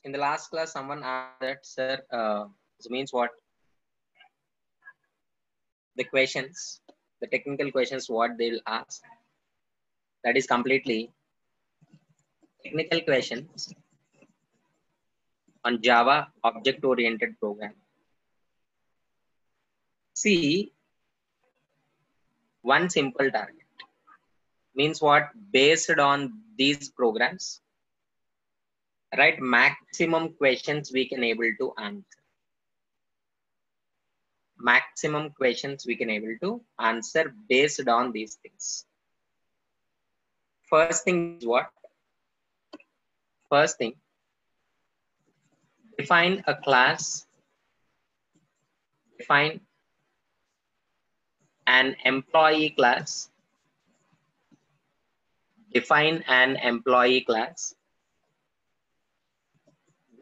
In the last class, someone asked that, sir, this means what? The questions, the technical questions, what they'll ask. That is completely technical questions on Java object-oriented programming. See, one simple target means what? Based on these programs, right? Maximum questions we can able to answer. Maximum questions we can able to answer based on these things. First thing is what? First thing, define a class, define an employee class, define an employee class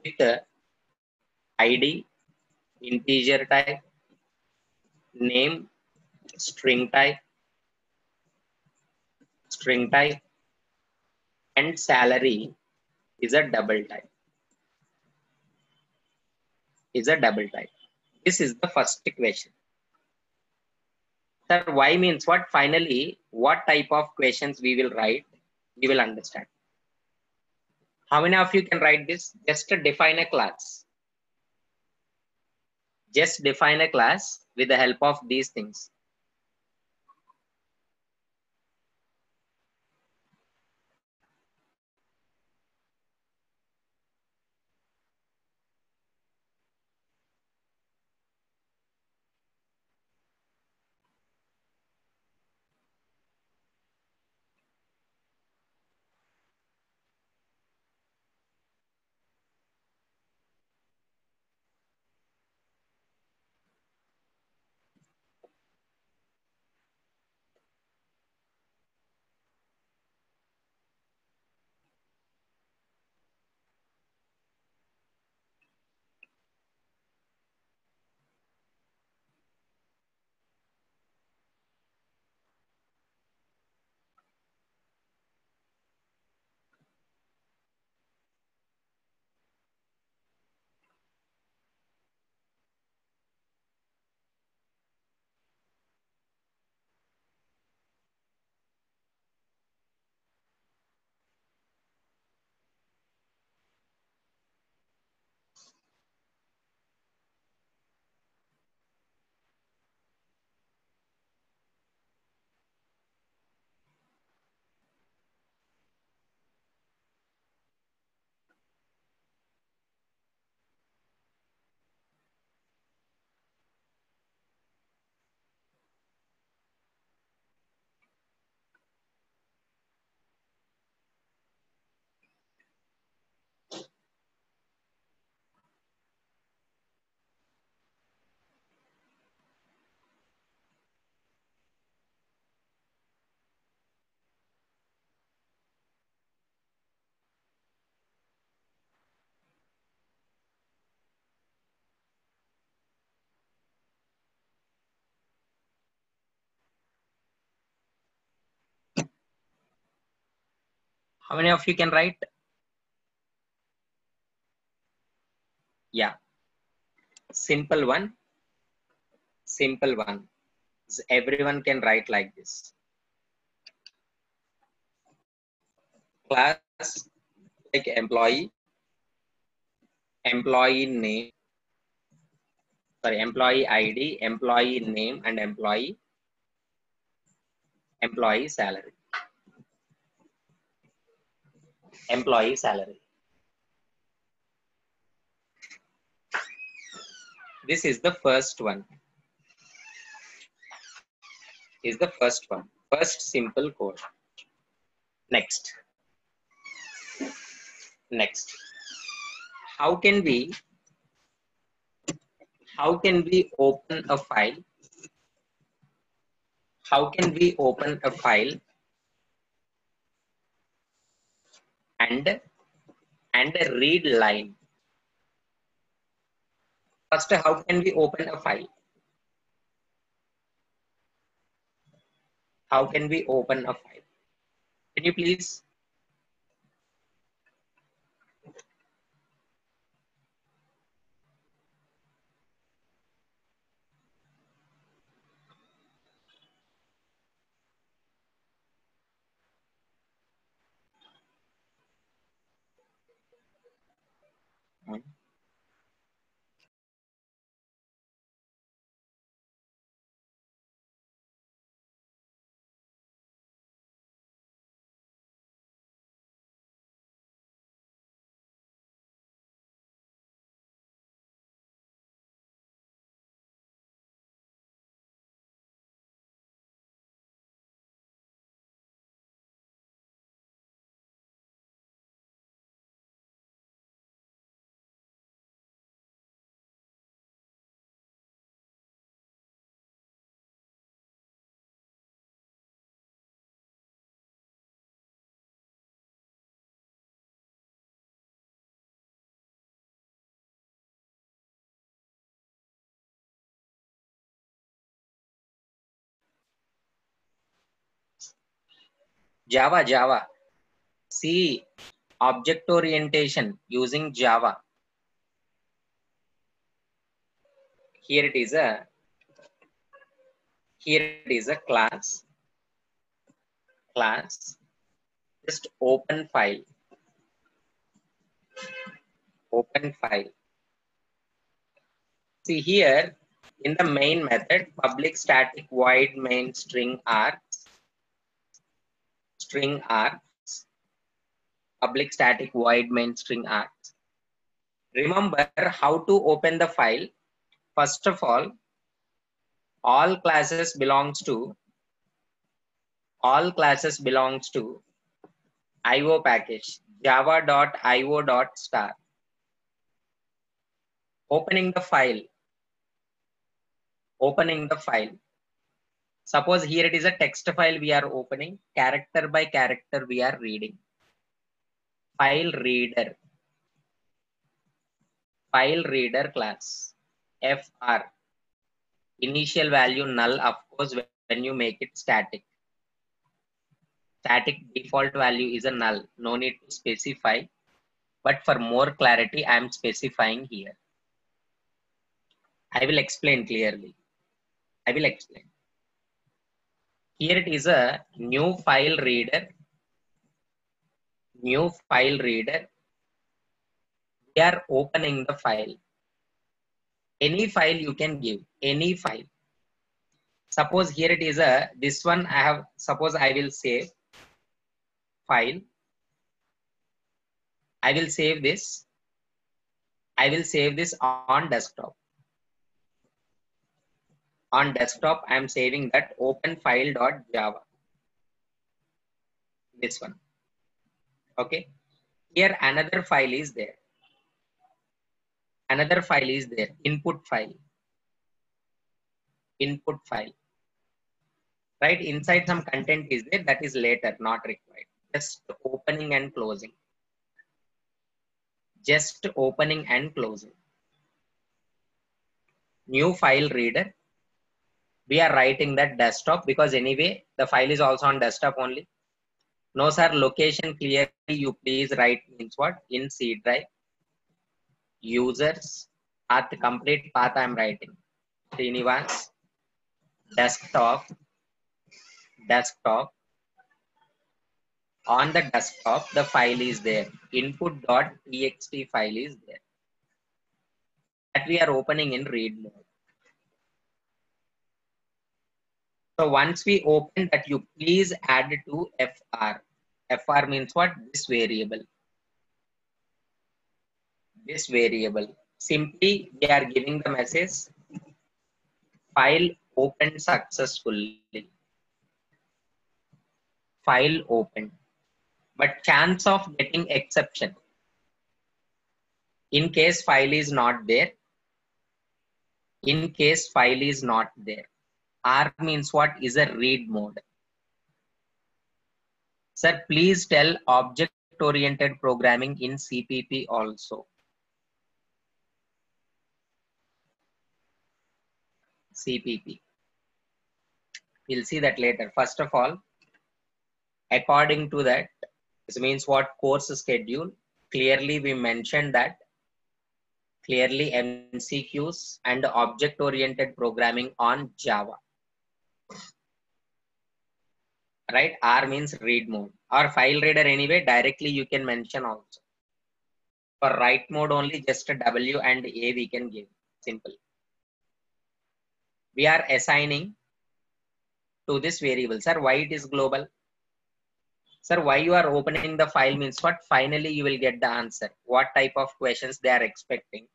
with the ID, integer type, name, string type, and salary is a double type. This is the first question. Sir, why means what? Finally, what type of questions we will write, we will understand. How many of you can write this? Just to define a class. Just define a class with the help of these things. How many of you can write? Yeah. Simple one. Simple one. Everyone can write like this. Class like employee name, sorry, employee ID, employee name, and employee salary. Employee salary. This is the first one. Is the first one. First simple code. Next. Next. How can we open a file? How can we open a file and read line? First, how can we open a file? How can we open a file? Can you please? Java. See, object orientation using Java. Here it is a class. Just open file. See here, in the main method, public static void main string args, public static void main string args. Remember how to open the file. First of all classes belongs to IO package java.io.star. Opening the file. Suppose here it is a text file we are opening. Character by character we are reading. File reader class. FR. Initial value null, of course, when you make it static. Static default value is a null. No need to specify. But for more clarity, I am specifying here. I will explain clearly. Here it is a new file reader. We are opening the file. Any file you can give. Any file. Suppose here it is a this one I have. Suppose I will save file. I will save this on desktop. On desktop, I am saving that open file.java. This one. Okay. Here another file is there. Input file. Right? Inside some content is there. That is later, not required. Just opening and closing. New file reader. We are writing that desktop because anyway the file is also on desktop only. No sir, location clearly you please write means what? In C drive. Users, complete path I am writing. Srinivas, desktop. On the desktop, the file is there. Input.txt file is there. That we are opening in read mode. So once we open that, you please add to FR. FR means what? This variable. Simply we are giving the message file opened successfully. File opened. But chance of getting exception. In case file is not there. R means what? Is a read mode. Sir, please tell object-oriented programming in CPP also. CPP. We'll see that later. First of all, according to that, this means what? Course schedule. Clearly, we mentioned that. Clearly, MCQs and object-oriented programming on Java. Right? R means read mode. Or file reader anyway, directly you can mention also. For write mode only, just a W and A we can give. Simple. We are assigning to this variable. Sir, why it is global? Sir, why you are opening the file means what? Finally, you will get the answer. What type of questions they are expecting.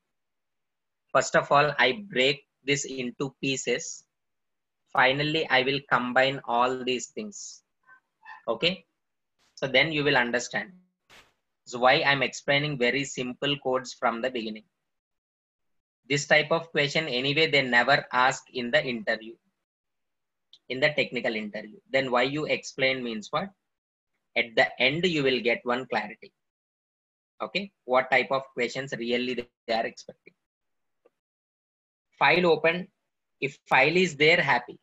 First of all, I break this into pieces. Finally, I will combine all these things. Okay. So then you will understand. So why I'm explaining very simple codes from the beginning. This type of question anyway, they never ask in the interview. In the technical interview. Then why you explain means what? At the end, you will get one clarity. Okay. What type of questions really they are expecting. File open. If file is there, happy.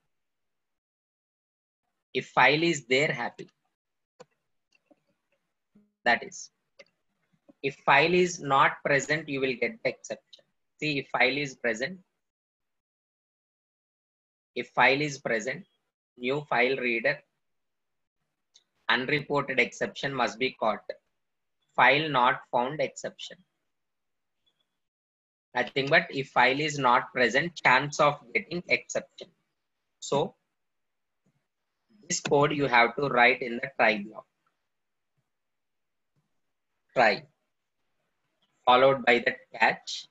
That is, if file is not present, you will get the exception. See, if file is present, new file reader, unreported exception must be caught. File not found exception. Nothing but if file is not present, chance of getting exception. So this code you have to write in the try block. Try followed by the catch.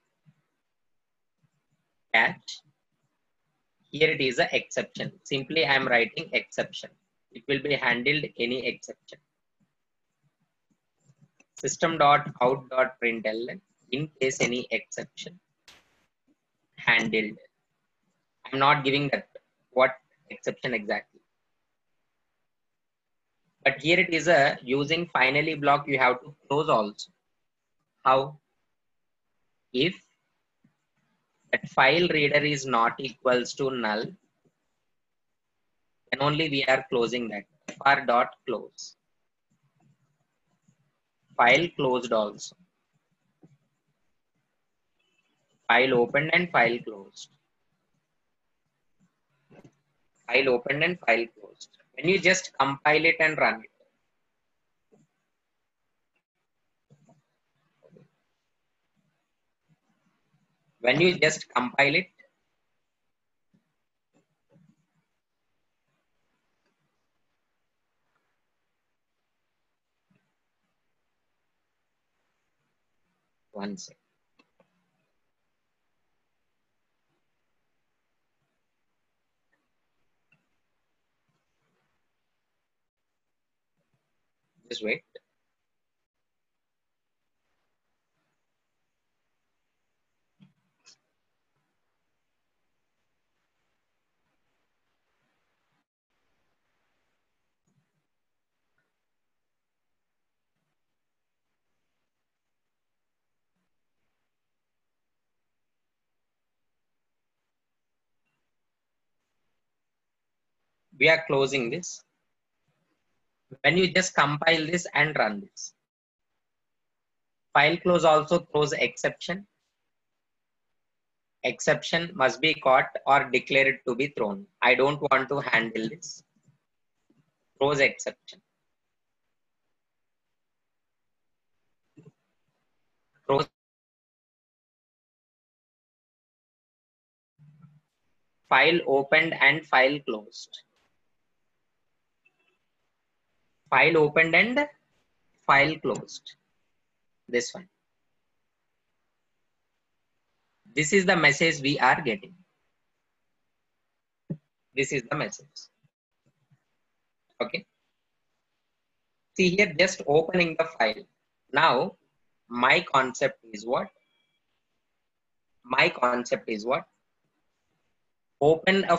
Here it is a exception. Simply I am writing exception. It will be handled any exception. System.out.println in case any exception handled. I'm not giving that what exception exactly. But here it is a using finally block you have to close also. How? If that file reader is not equals to null, then only we are closing that. For dot close. File closed also. File opened and file closed. File opened and file closed. When you just compile it and run it, when you just compile it, one second. Just wait. We are closing this. When you just compile this and run this, file close also throws exception. Exception must be caught or declared to be thrown. I don't want to handle this. Throws exception. Throws file opened and file closed. File opened and file closed. This one. This is the message we are getting. This is the message. Okay. See here, just opening the file. Now, my concept is what? My concept is what? Open a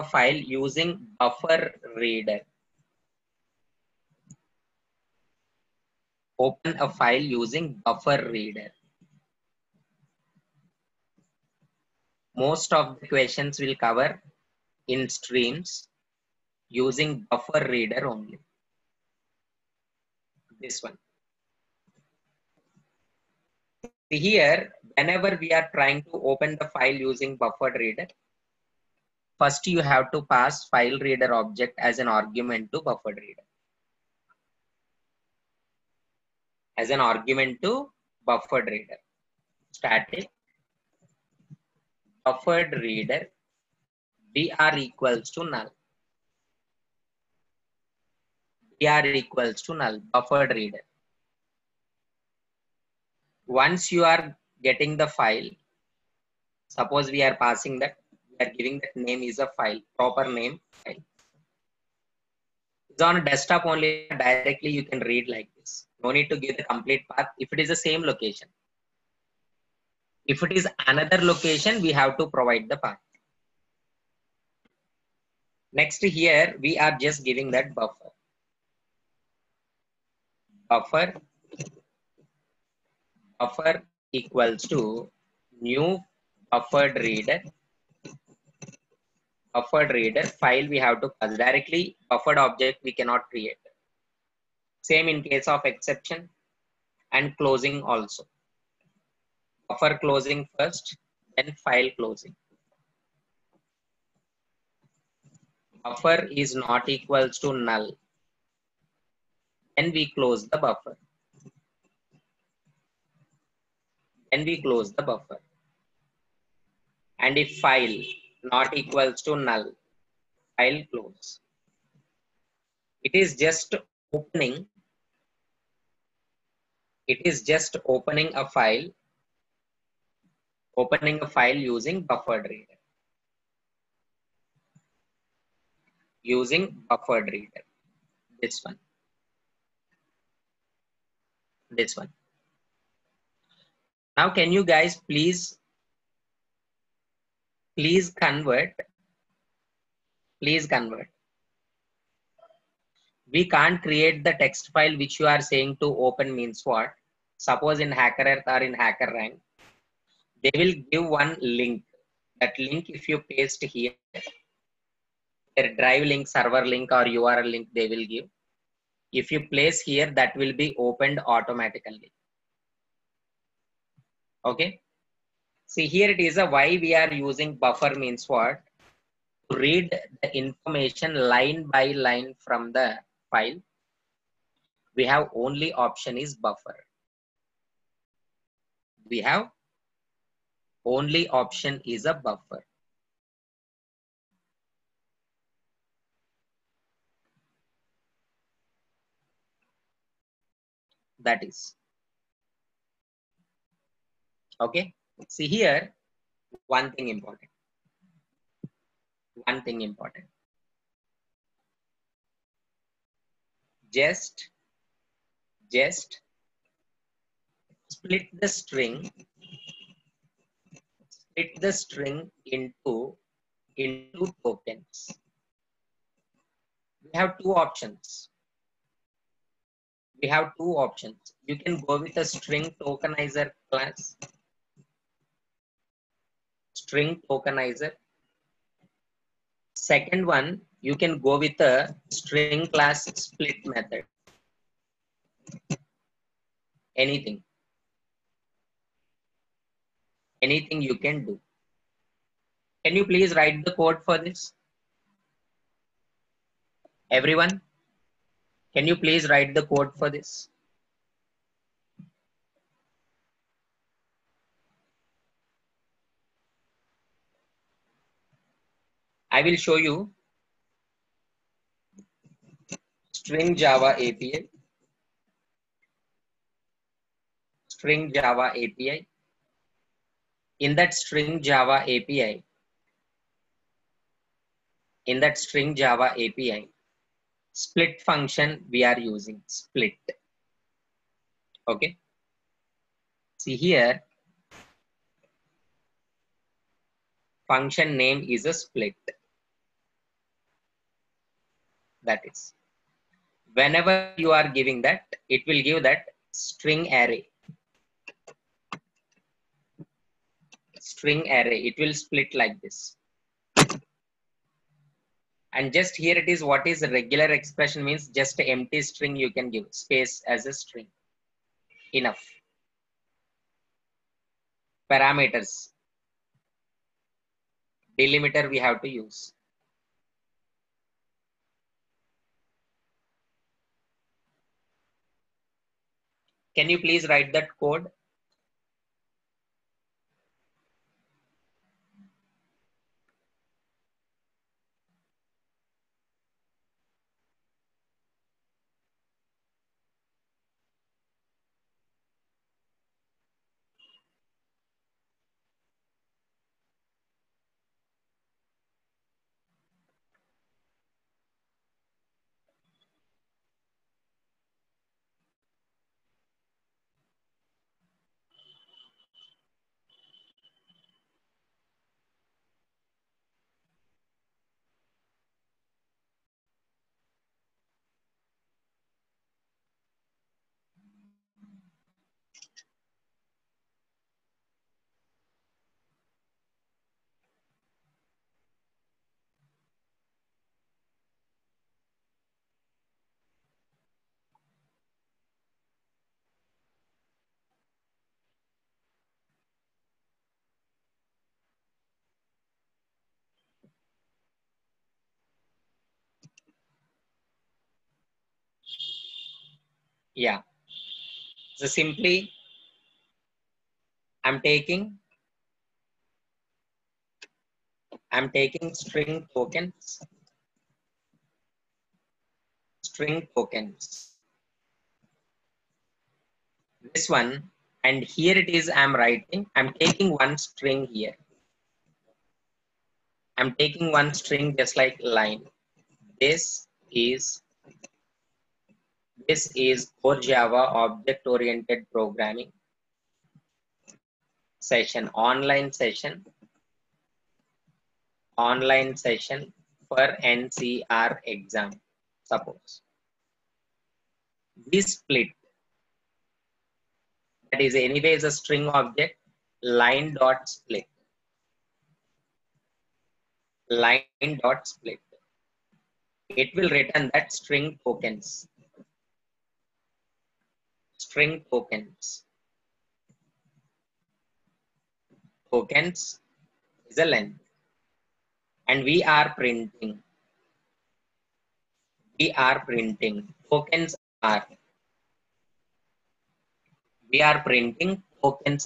file using buffer reader. Open a file using buffer reader. Most of the questions will cover in streams using buffer reader only. This one. See here, whenever we are trying to open the file using buffer reader, first you have to pass file reader object as an argument to buffer reader. As an argument to buffered reader. Static buffered reader br equals to null. Br equals to null, buffered reader. Once you are getting the file, suppose we are passing that, we are giving that name is a file, proper name file. It's on a desktop only, directly you can read like this. No need to give the complete path if it is the same location. If it is another location, we have to provide the path. Next here, we are just giving that buffer. Buffer equals to new buffered reader. Buffered reader file we have to pass directly. Buffered object we cannot create. Same in case of exception and closing also. Buffer closing first, then file closing. Buffer is not equals to null. Then we close the buffer. Then we close the buffer. And if file not equals to null, file close. It is just opening. It is just opening a file using buffered reader. Using buffered reader. This one. This one. Now can you guys please convert. Please convert. We can't create the text file which you are saying to open means what? Suppose in HackerEarth or in HackerRank, they will give one link. That link, if you paste here, their drive link, server link, or URL link, they will give. If you place here, that will be opened automatically. Okay. See here it is a why we are using buffer means what? To read the information line by line from the file. We have only option is buffer. We have only option is a buffer. That is. Okay. See here, one thing important. One thing important. Just split the string into tokens. We have two options. We have two options. You can go with a string tokenizer class. String tokenizer. Second one, you can go with a string class split method. Anything you can do. Can you please write the code for this? Everyone, can you please write the code for this? I will show you string Java API. String Java API. In that string Java API, split function we are using, split. Okay. See here, function name is a split. That is. Whenever you are giving that, it will give that string array. String array. It will split like this. And just here it is what is a regular expression means just an empty string you can give space as a string. Enough. Parameters. Delimiter we have to use. Can you please write that code? Yeah. So simply I'm taking string tokens, this one, and here it is I'm writing, I'm taking one string here. I'm taking one string just like line. This is core Java object oriented programming session, online session for NCR exam. Suppose this split, that is anyway is a string object, line dot split, it will return that string tokens. Tokens is a length, and we are printing tokens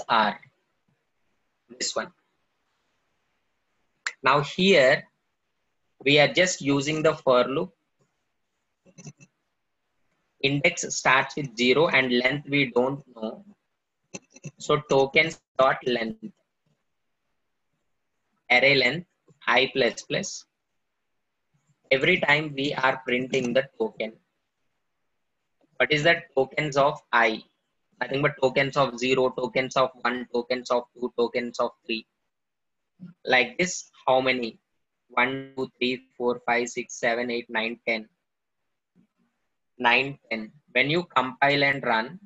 are, this one. Now here we are just using the for loop. Index starts with 0 and length we don't know. So tokens dot length, array length I plus plus. Every time we are printing the token. What is that? Tokens of I. Nothing but tokens of 0, tokens of 1, tokens of 2, tokens of 3. Like this, how many? 1, 2, 3, 4, 5, 6, 7, 8, 9, 10. 9, 10. When you compile and run,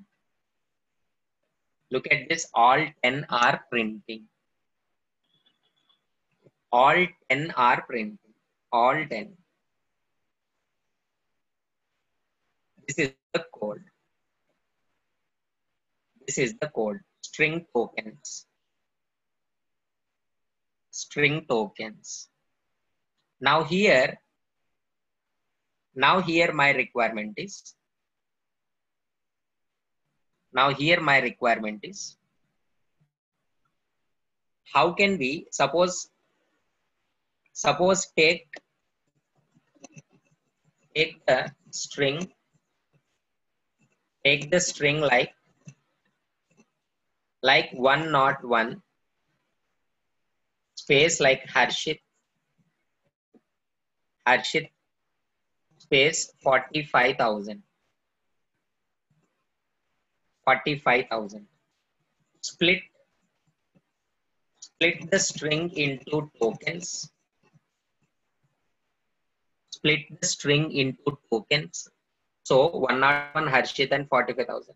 look at this, all 10 are printing. All 10 are printing. All 10. This is the code. This is the code. String tokens. String tokens. Now here my requirement is, how can we suppose take the string, like 101 space like Harshit space 45,000. Split the string into tokens. So 101 Harshit and 45,000.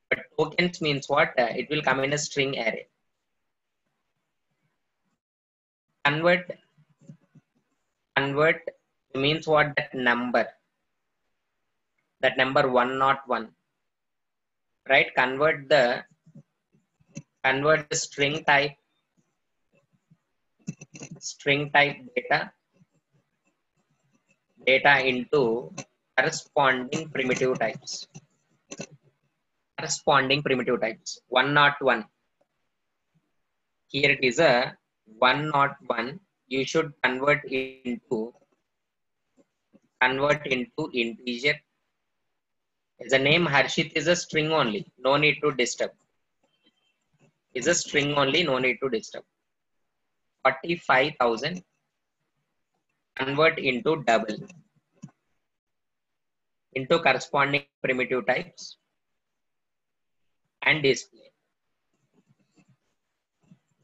But tokens means what? It will come in a string array. Convert means what? That number 101, right? Convert the string type data into corresponding primitive types. 101. Here it is a 101. You should convert into integer. The name Harshit is a string only. No need to disturb. Is a string only. No need to disturb. 45,000. Convert into double. Into corresponding primitive types. And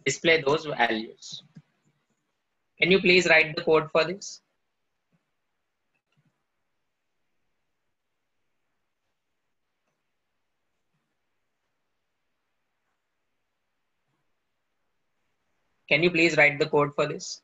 display those values. Can you please write the code for this? Can you please write the code for this?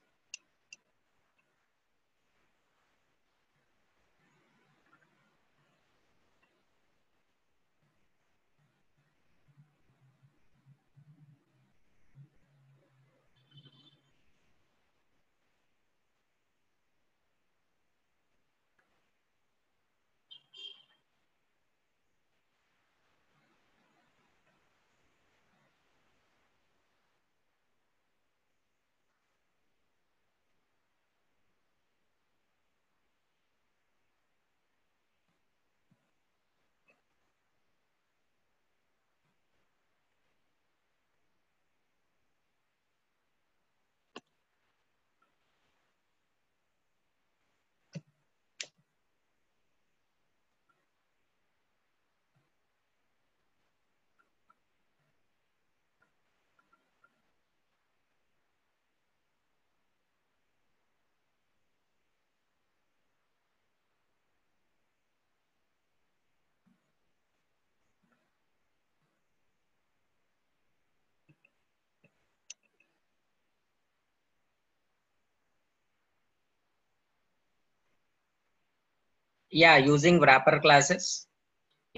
Yeah, using wrapper classes,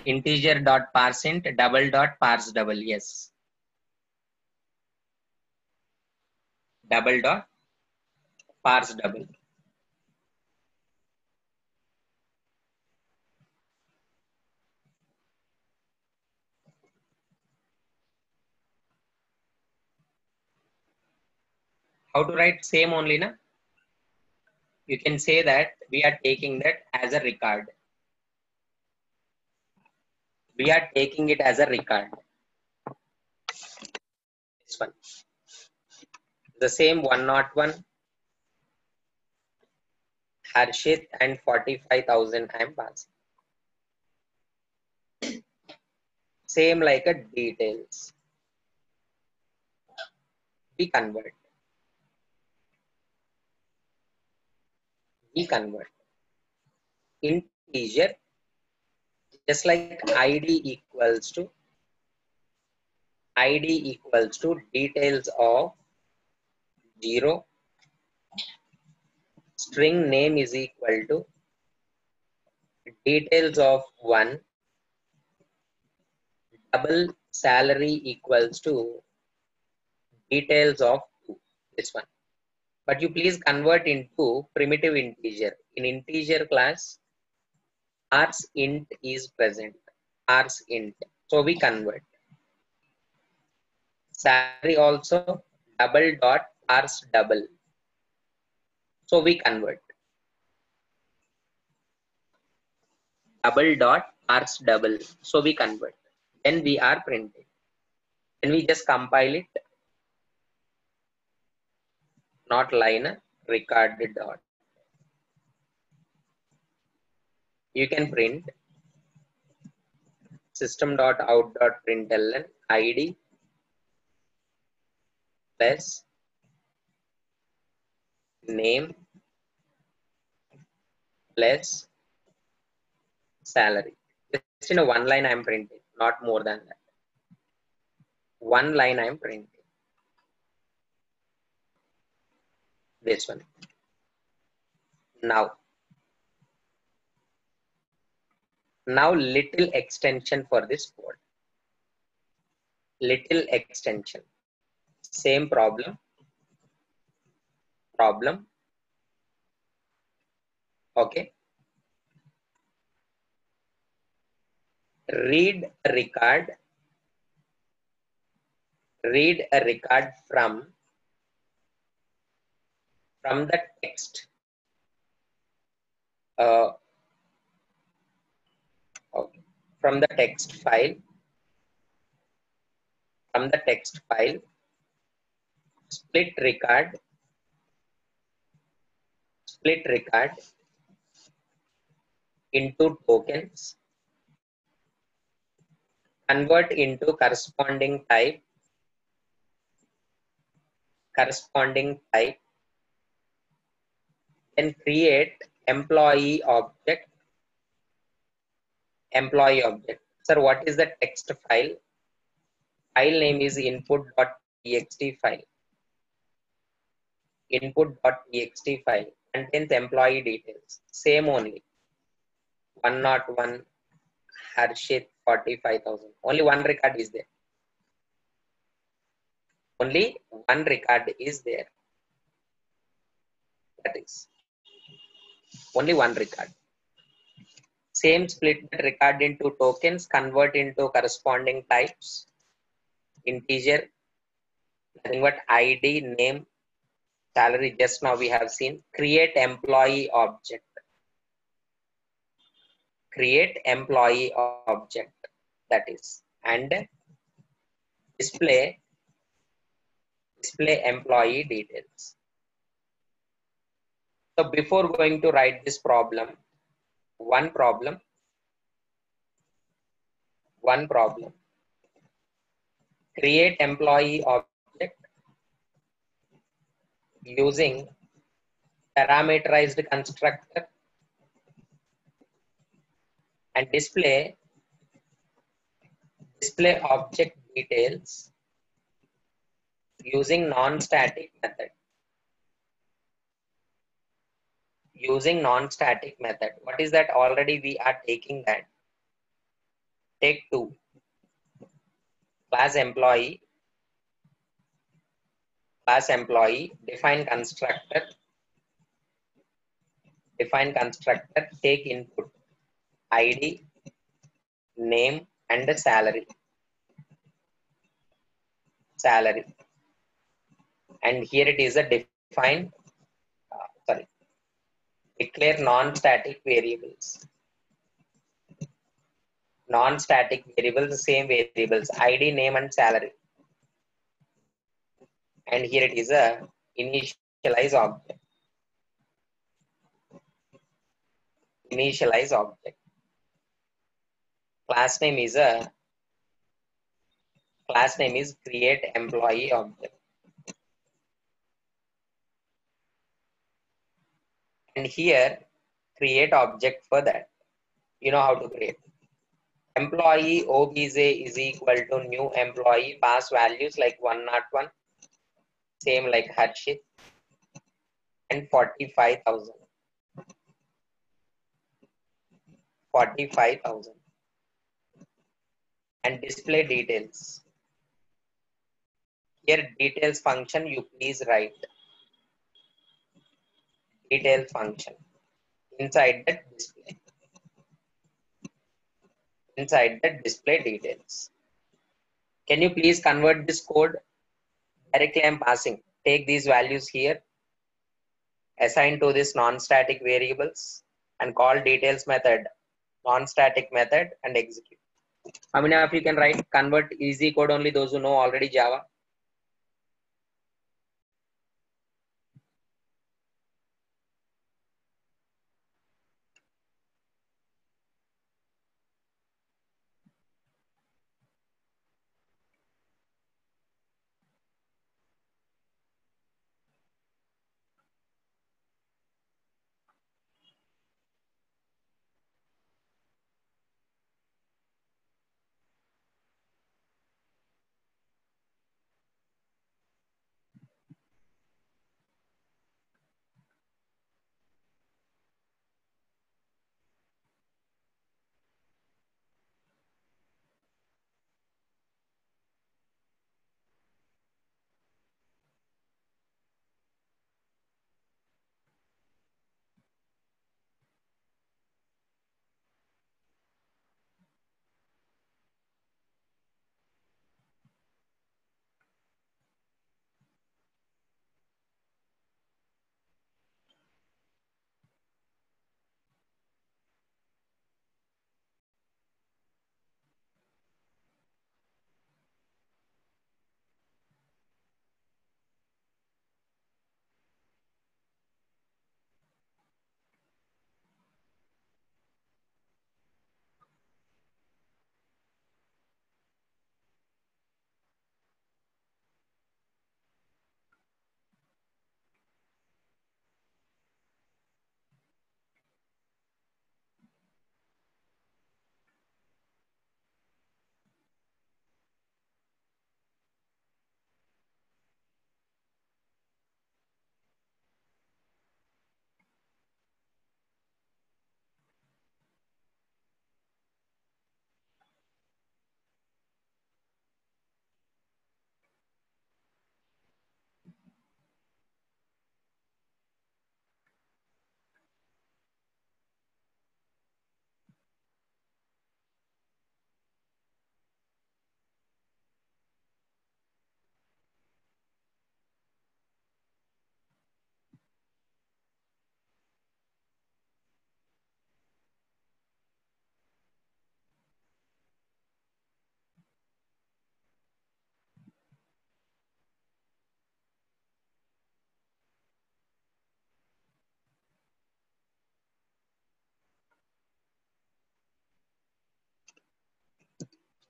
integer dot parseInt, double dot parse double. Yes. Double dot parse double. How to write same only, na? You can say that we are taking that as a record. We are taking it as a record. This one. The same 101 Harshit and 45,000 I am passing. Same like a details. We convert. We convert. Integer, just like ID equals to details of 0. String name is equal to details of 1. Double salary equals to details of 2. This one. But you please convert into primitive integer. In integer class, parseInt is present. ParseInt. So we convert. Salary also double dot parse double. So we convert. Double dot parse double. So we convert. Then we are printing. Then we just compile it. Not line, recorded dot. You can print system.out.println id plus name plus salary. Just in a one line I am printing, not more than that. One line I am printing. This one. Now little extension for this code. Little extension. Same problem. Okay. Read a record from the text. Okay. From the text file. Split record into tokens. Convert into corresponding type. Then create employee object. Sir, what is the text file? File name is input.txt file. Contains employee details. Same only. 101 Harshit 45,000. Only one record is there. That is only one record. Same, split that record into tokens, convert into corresponding types. Integer, nothing but ID, name, salary. Just now we have seen. Create employee object. That is, and display employee details. So before going to write this problem, one problem. Create employee object using parameterized constructor and display object details using non-static method. using non-static method. What is that? Already we are taking that. Take 2. Class employee, define constructor, take input, ID, name, and the salary. And here it is a define, declare non-static variables. Non-static variables, the same variables, ID, name, and salary. And here it is a initialize object. Class name is create employee object. And here create object for that. You know how to create. Employee obj is equal to new employee, pass values like 101, same like Harshit, and 45,000. And display details. Here details function, you please write detail function inside the display details. Can you please convert this code? Directly I am passing. Take these values here, assign to this non-static variables, and call details method, non-static method, and execute. How many of you can write convert easy code? Only those who know already Java.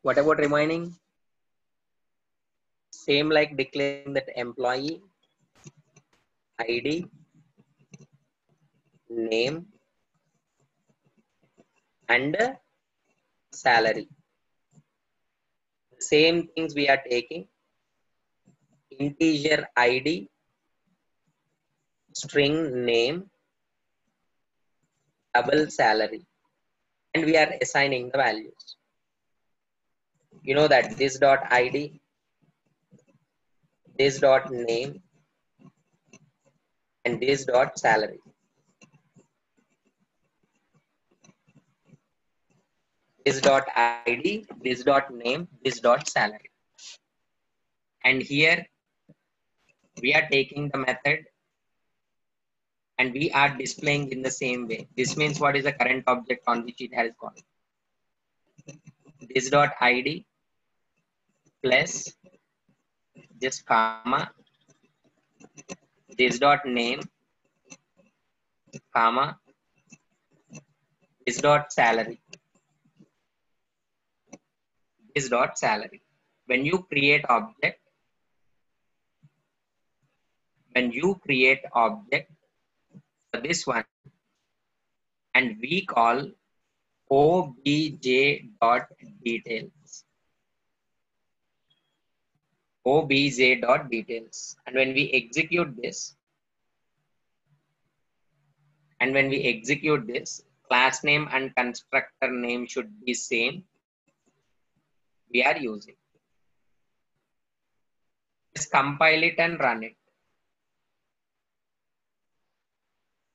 What about remaining? Same like declaring that employee, ID, name, and salary. Same things we are taking. Integer ID, string name, double salary, and we are assigning the values. You know that this dot id, this dot name, and this dot salary. This dot id, this dot name, this dot salary. And here we are taking the method and we are displaying in the same way. This means what is the current object on which it has gone. This dot id plus this comma, this dot name, comma, this dot salary, this dot salary. When you create object for this one, and we call obj dot details, obj dot details. And when we execute this, class name and constructor name should be same. We are using. Just compile it and run it.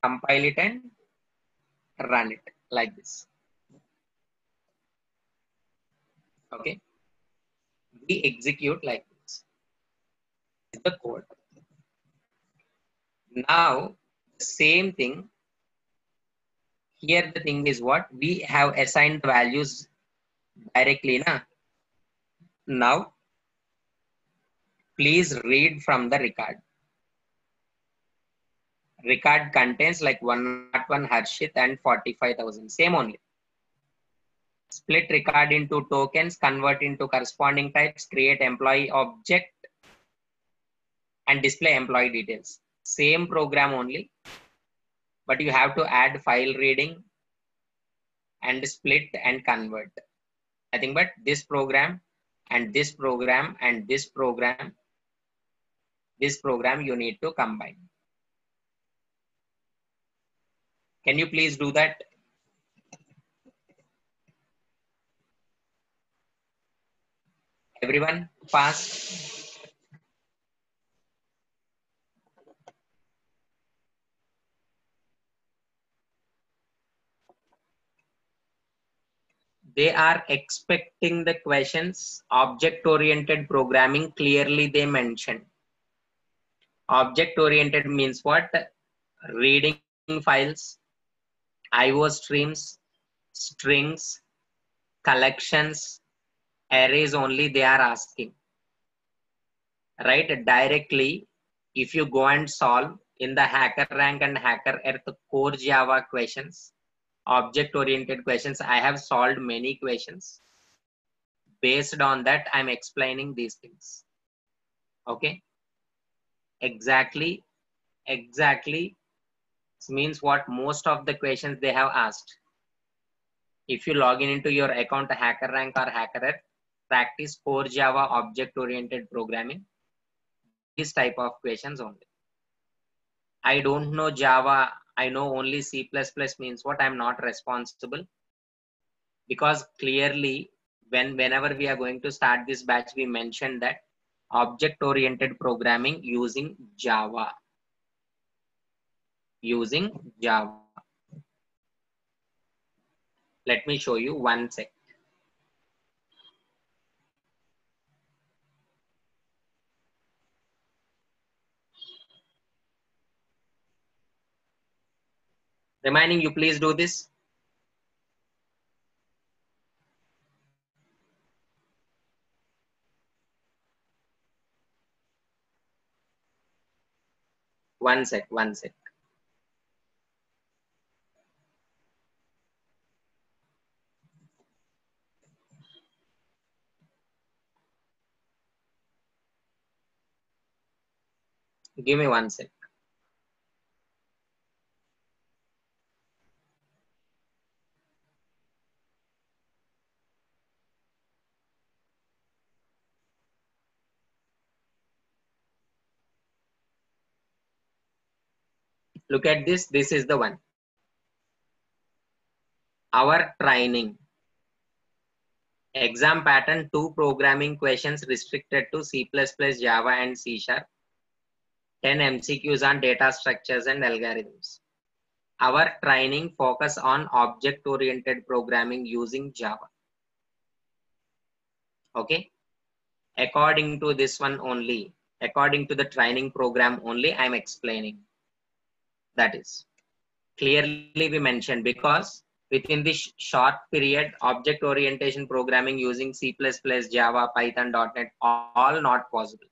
Compile it and run it like this. Okay. We execute like this. This is the code. Now, the same thing. Here the thing is what? We have assigned the values directly. Na? Now, please read from the record. Record contains like 101 Harshit and 45,000. Same only. Split record into tokens, convert into corresponding types, create employee object, and display employee details. Same program only, but you have to add file reading and split and convert. Nothing but this program and this program and this program you need to combine. Can you please do that? Everyone, fast. They are expecting the questions. Object-oriented programming, clearly they mentioned. Object-oriented means what? Reading files, IO streams, strings, collections, arrays only they are asking. Right? Directly, if you go and solve in the HackerRank and HackerEarth core Java questions, object-oriented questions, I have solved many questions. Based on that, I'm explaining these things. Okay? Exactly means what? Most of the questions they have asked. If you log in into your account HackerRank or HackerEarth, practice core Java object-oriented programming. This type of questions only. I don't know Java. I know only C++ means what? I'm not responsible. Because clearly, whenever we are going to start this batch, we mentioned that object-oriented programming using Java. Let me show you one sec. Remaining, you please do this. One sec. Give me one sec. Look at this. This is the one. Our training. Exam pattern, 2 programming questions restricted to C++, Java and C#. 10 MCQs on data structures and algorithms. Our training focus on object-oriented programming using Java. Okay. According to this one only, according to the training program only, I'm explaining. That is clearly we mentioned, because within this short period, object orientation programming using C++, Java, Python, .NET, all not possible.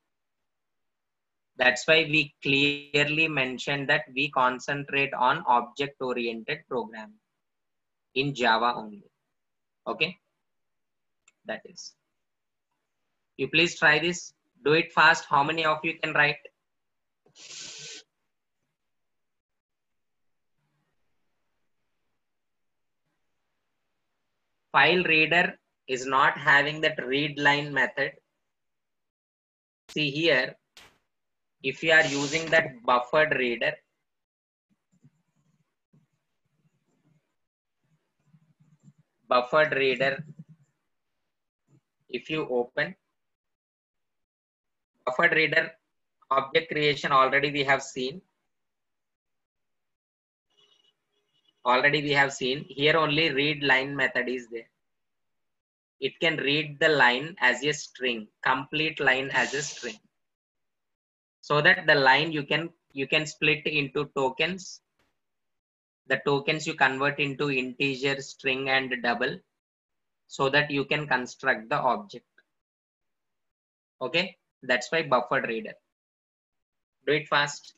That's why we clearly mentioned that we concentrate on object oriented programming in Java only. Okay, that is. You please try this. Do it fast. How many of you can write? File reader is not having that read line method. See here, if you are using that buffered reader, if you open buffered reader, object creation already we have seen. Here only read line method is there. It can read the line as a string, complete line as a string. So that the line you can split into tokens. The tokens you convert into integer, string and double, so that you can construct the object. Okay, that's why buffered reader. Do it fast.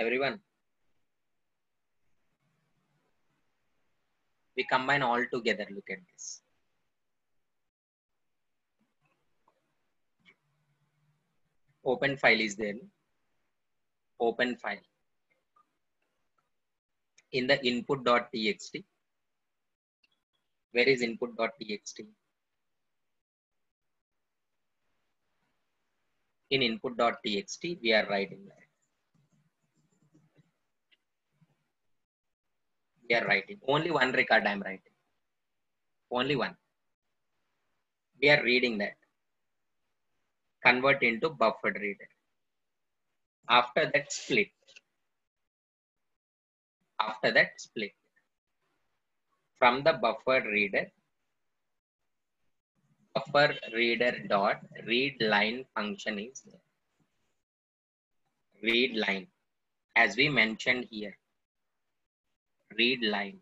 everyone. We combine all together. Look at this. Open file is there. Open file. In the input.txt. Where is input.txt? In input.txt, we are writing that. We are writing. Only one record I am writing. Only one. We are reading that. Convert into buffered reader. After that, split. After that, split. From the buffered reader dot read line function is there. Read line, as we mentioned here. Read line.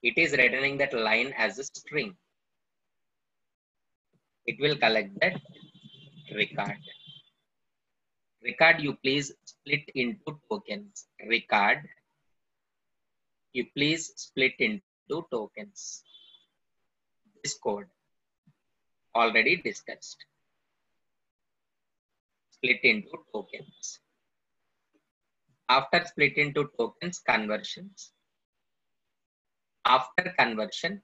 It is returning that line as a string. It will collect that record. Record, you please split into tokens. Record, you please split into tokens. This code already discussed. Split into tokens. After split into tokens, conversions. After conversion,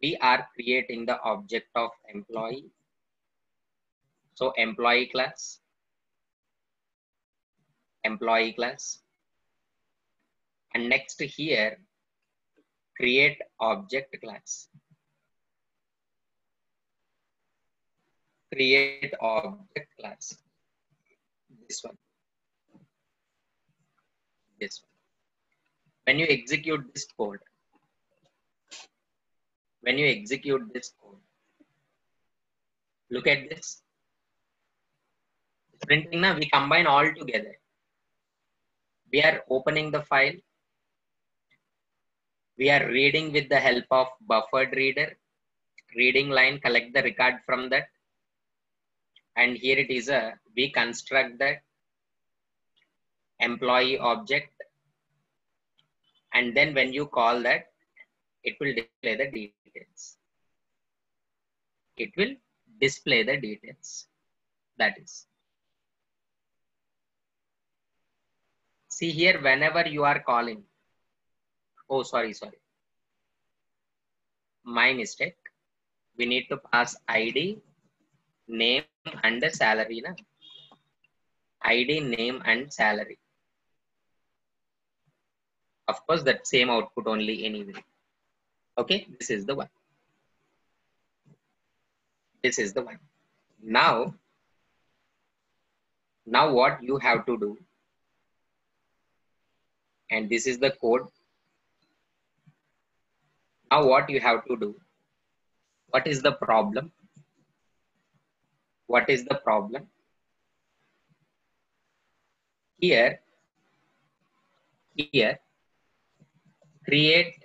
we are creating the object of employee. So employee class. And next here, create object class. Create object class. This one. This one. When you execute this code, look at this. Printing now, we combine all together. We are opening the file. We are reading with the help of buffered reader. Reading line, collect the record from that. And here it is we construct that employee object. And then when you call that, it will display the details. It will display the details. That is. See here, whenever you are calling. Oh, sorry. My mistake. We need to pass ID, name, and the salary. Na? ID, name, and salary. Of course, that same output only anyway. Okay, this is the one. This is the one. Now what you have to do, and this is the code. Now what you have to do, what is the problem? What is the problem? Here, create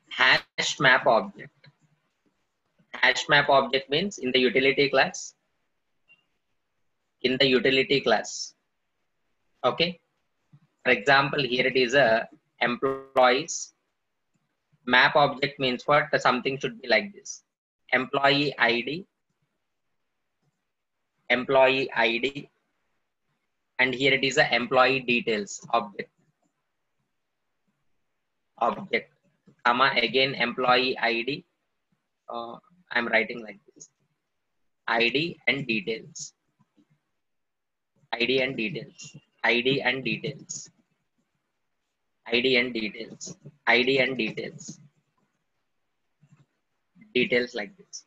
hash map object. Hash map object means in the utility class. Okay. For example, here it is a employees. Map object means what? Something should be like this. Employee ID. And here it is a employee details object. Comma again employee ID. I'm writing like this. ID and details. Details like this.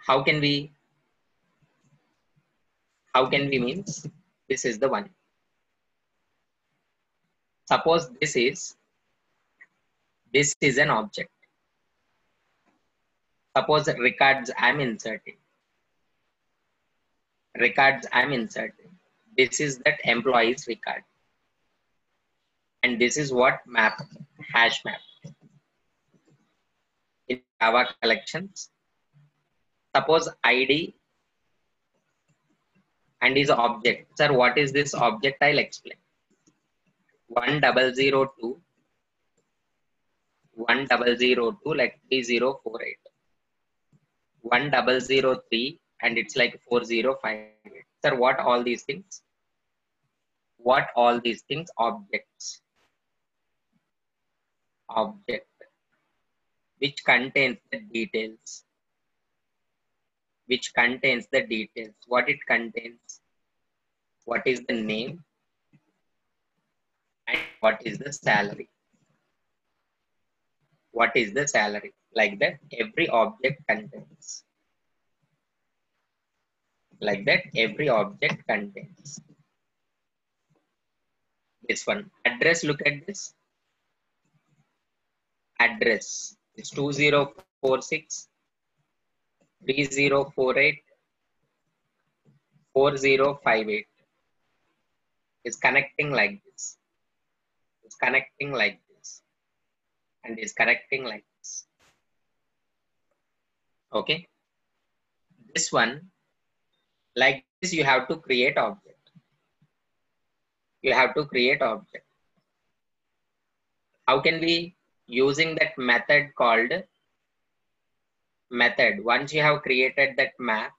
How can we means this is the one. Suppose this is an object. Suppose records I'm inserting. This is that employees record. And this is what map, hash map. In Java collections. Suppose ID and is object. Sir, what is this object? I'll explain. 1002, 1002, like 3048. 1003, and it's like 4058. Sir, what all these things? What all these things? Objects. Object, which contains the details. Which contains the details. What it contains? What is the name? And what is the salary? What is the salary? Like that, every object contains. Like that, every object contains. This one. Address, look at this. Address is 2046, 3048, 4058. Is connecting like this. Is connecting like this. And is connecting like this. Okay. This one, like this, you have to create object. You have to create object. How can we using that method called method? Once you have created that map,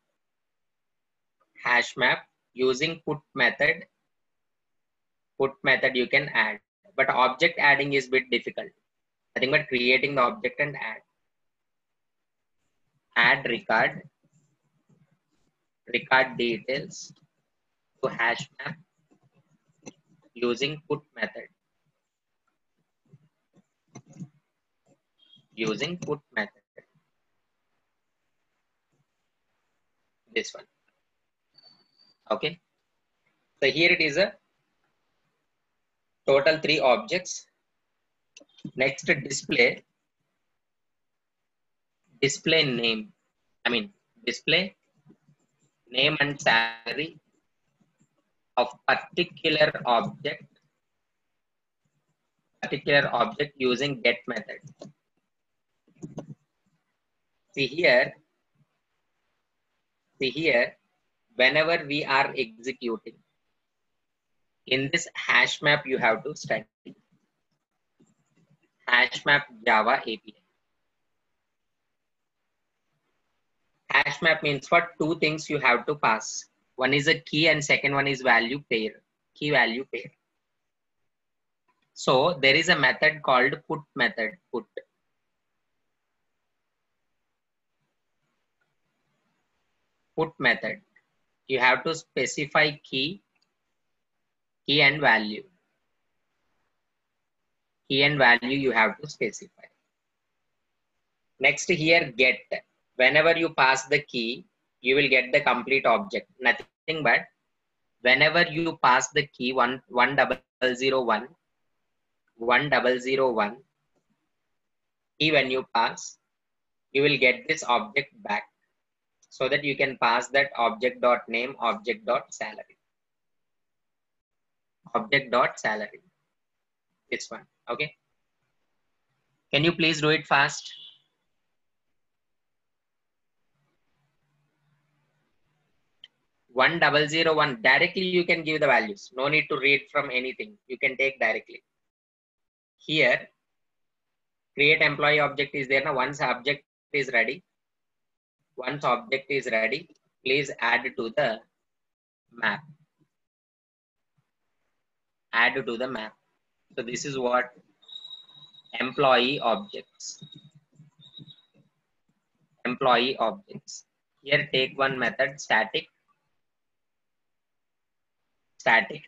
hash map, using put method you can add. But object adding is a bit difficult. Nothing but creating the object and add. Add record details to hash map using put method. Using put method. This one. Okay. So here it is a total 3 objects. Next, display name. Display name and salary of particular object using get method. See here, whenever we are executing, in this hash map you have to study. Hash map Java API. Hash map means what? 2 things you have to pass. One is a key and second one is value pair. Key value pair. So there is a method called put method. Put method. You have to specify key and value. Key and value you have to specify. Next here get. Whenever you pass the key, you will get the complete object. Nothing but whenever you pass the key 1001, key when you pass, you will get this object back, so that you can pass that object dot name, object dot salary. Object dot salary. This one. Okay. Can you please do it fast? 1001 directly you can give the values. No need to read from anything. You can take directly. Here, create employee object is there now. Once object is ready, please add to the map. Add to the map. So this is what employee objects. Employee objects. Here take one method, static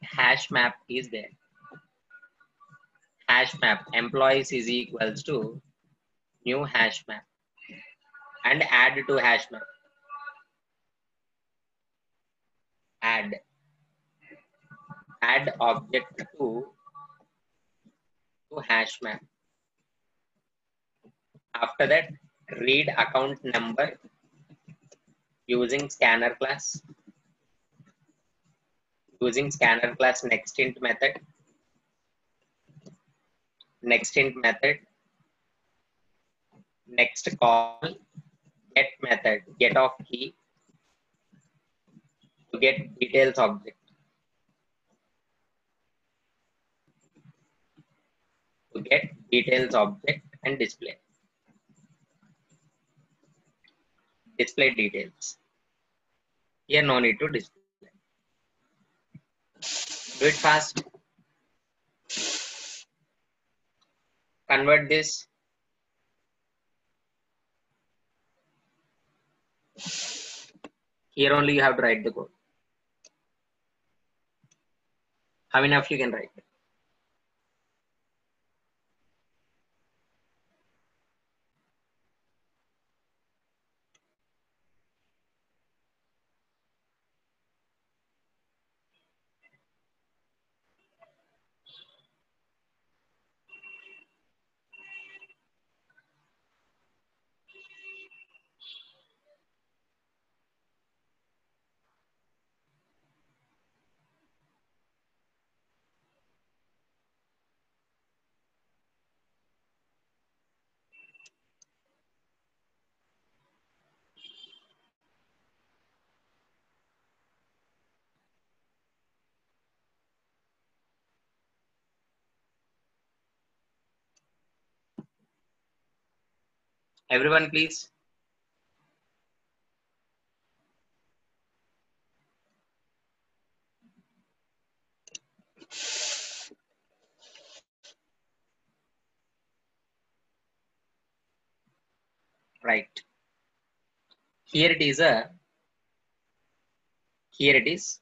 hash map is there. Hash map employees is equals to new hash map and add to hash map. Add object to hash map. After that, read account number using scanner class. Using scanner class next int method. Next call get method, get of key to get details object. To get details object and display. Display details. Here no need to display. Do it fast. Convert this. Here only you have to write the code. How many of you can write? Everyone, please. Right. Here it is here it is.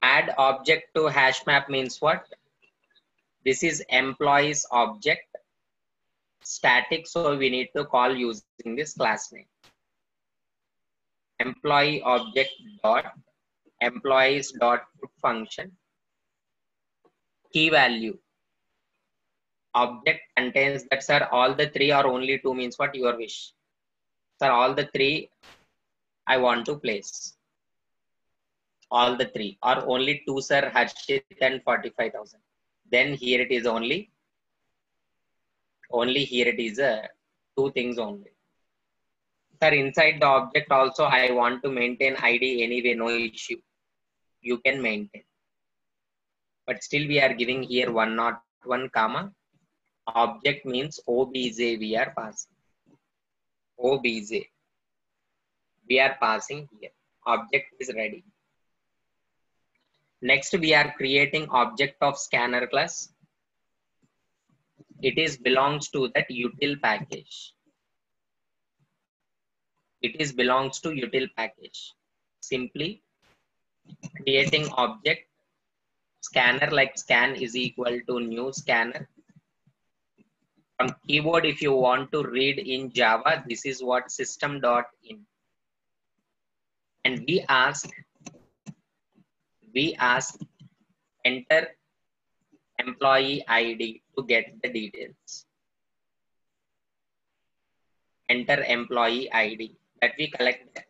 Add object to hash map means what? This is employees object static, so we need to call using this class name. Employee object dot employees dot put function. Key value. Object contains that, sir, all the three or only two means what? Your wish. Sir, all the three I want to place. All the three or only two, sir, Harshit and 45,000. Then here it is only here it is two things only. Sir, inside the object also I want to maintain ID anyway, no issue. You can maintain. But still we are giving here 101 comma. Object means OBJ we are passing. OBJ. We are passing here. Object is ready. Next we are creating object of scanner class. It is belongs to that util package. It is belongs to util package. Simply creating object scanner, like scan is equal to new scanner. From keyboard, if you want to read in Java, this is what system.in. And we ask enter employee ID to get the details. Enter employee ID that we collect.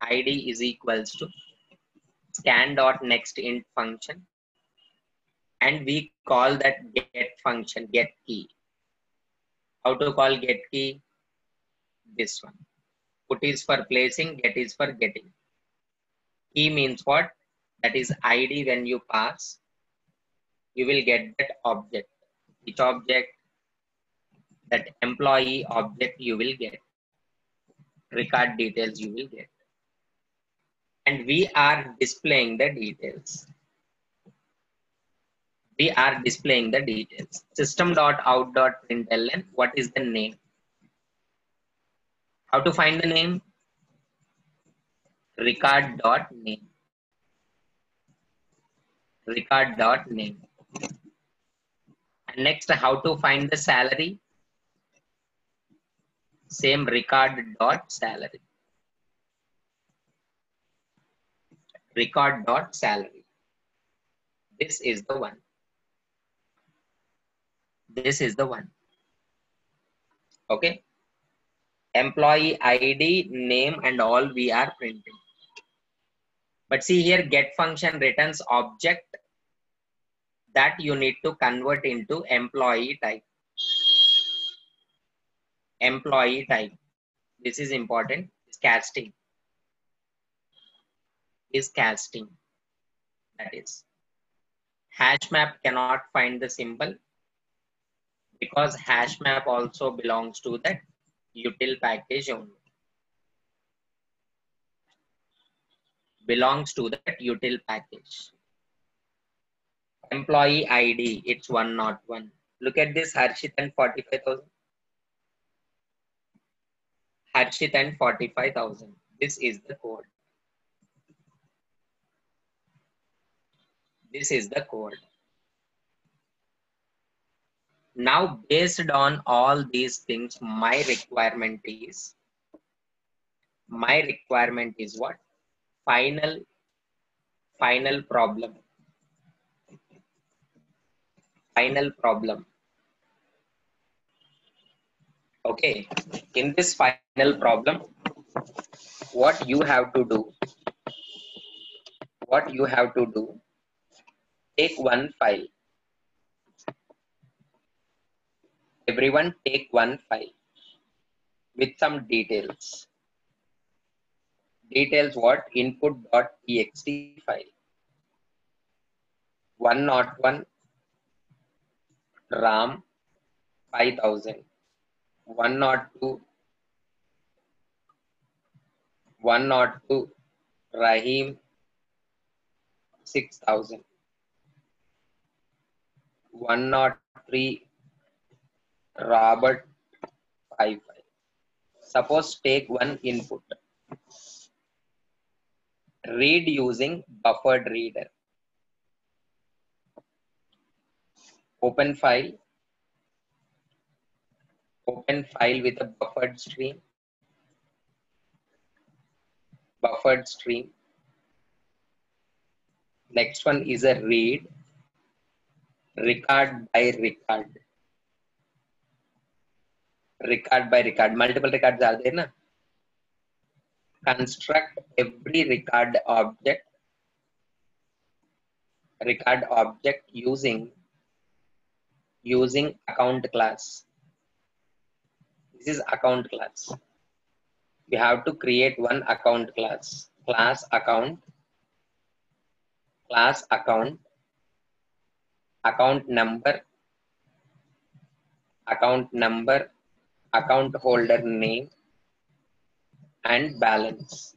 ID is equals to scan.nextInt function. And we call that get function, get key. How to call get key? This one. Put is for placing, get is for getting. Key means what? That is ID. When you pass, you will get that object. Which object? That employee object you will get. Record details you will get. And we are displaying the details. We are displaying the details. System.out.println. What is the name? How to find the name? Record.name. Record.name. And next, how to find the salary? Same record.salary. Record.salary. This is the one. This is the one. Okay. Employee ID, name, and all we are printing. But see here, get function returns object that you need to convert into employee type. Employee type. This is important. Is casting. Is casting. That is. Hash map cannot find the symbol because hash map also belongs to that util package only. Belongs to that util package. Employee ID, it's 101. Look at this Harshit and 45,000. Harshit and 45,000. This is the code. This is the code. Now, based on all these things, my requirement is what? Final problem. Final problem. Okay. In this final problem, what you have to do? What you have to do? Take one file. Everyone take one file with some details. Details what? Input.txt file. 101 RAM 5000. 102 Rahim 6000. 103 Robert 55. Suppose take one input. Read using buffered reader. Open file. Open file with a buffered stream. Buffered stream. Next one is a read. Record by record. Record by record. Multiple records are there, na? Construct every record object using account class. This is account class. You have to create one account class. Class account, account number, account holder name, and balance.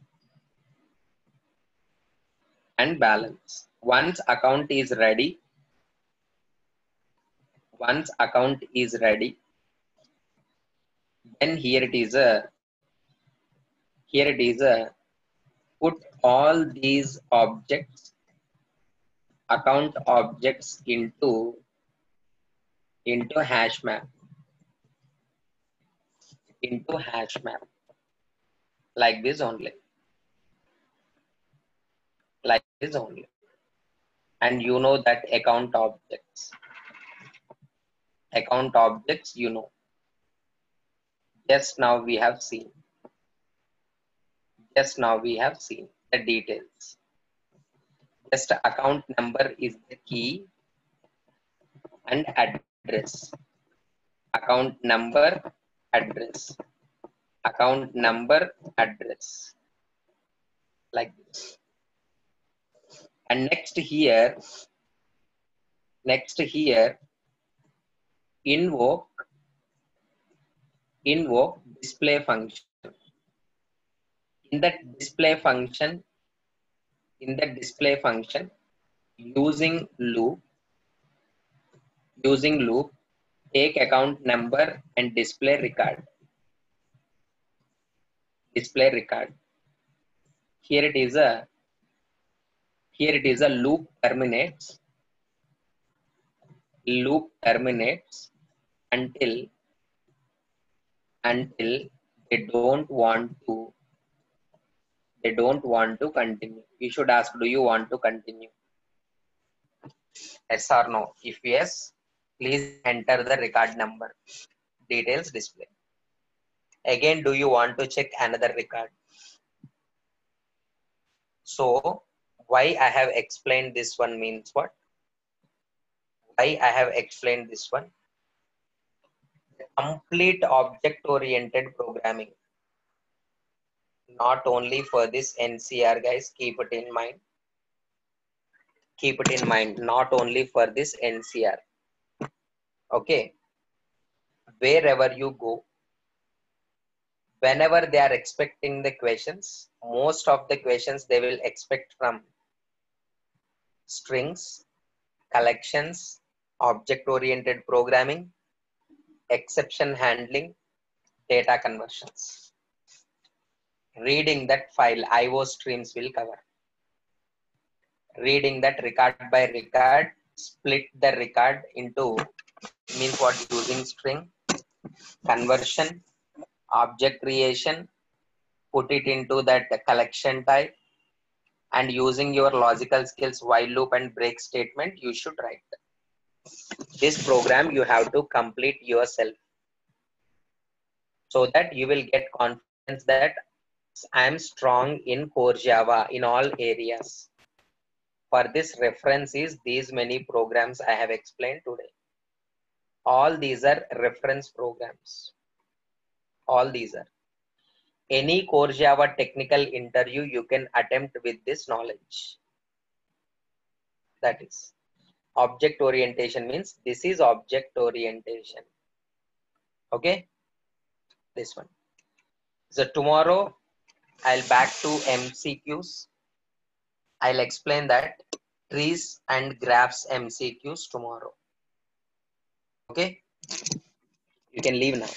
Once account is ready, then here it is a put all these objects, account objects into hash map. Like this only. And you know that account objects, you know. Just now we have seen the details. Just account number is the key and address. Account number, address. Like this. And next here, invoke display function. In that display function, using loop, take account number and display record. Here it is a loop terminates until they don't want to continue. You should ask, do you want to continue? Yes or no? If yes, please enter the record number. Details display. Again, do you want to check another record? So, why I have explained this one means what? Why I have explained this one? The Complete object-oriented programming. Not only for this NCR, guys, keep it in mind. Keep it in mind, not only for this NCR. Okay. Wherever you go, whenever they are expecting the questions, most of the questions they will expect from strings, collections, object-oriented programming, exception handling, data conversions. Reading that file IO streams will cover. Reading that record by record, split the record into, means what, using string, conversion, object creation, put it into that collection type, and using your logical skills, while loop and break statement, you should write. This program you have to complete yourself, so that you will get confidence that I am strong in core Java in all areas. For this reference is these many programs I have explained today. All these are reference programs. All these are. Any core Java technical interview you can attempt with this knowledge. That is. Object orientation means this is object orientation. Okay. This one. So tomorrow I'll back to MCQs. I'll explain that trees and graphs MCQs tomorrow. Okay. You can leave now.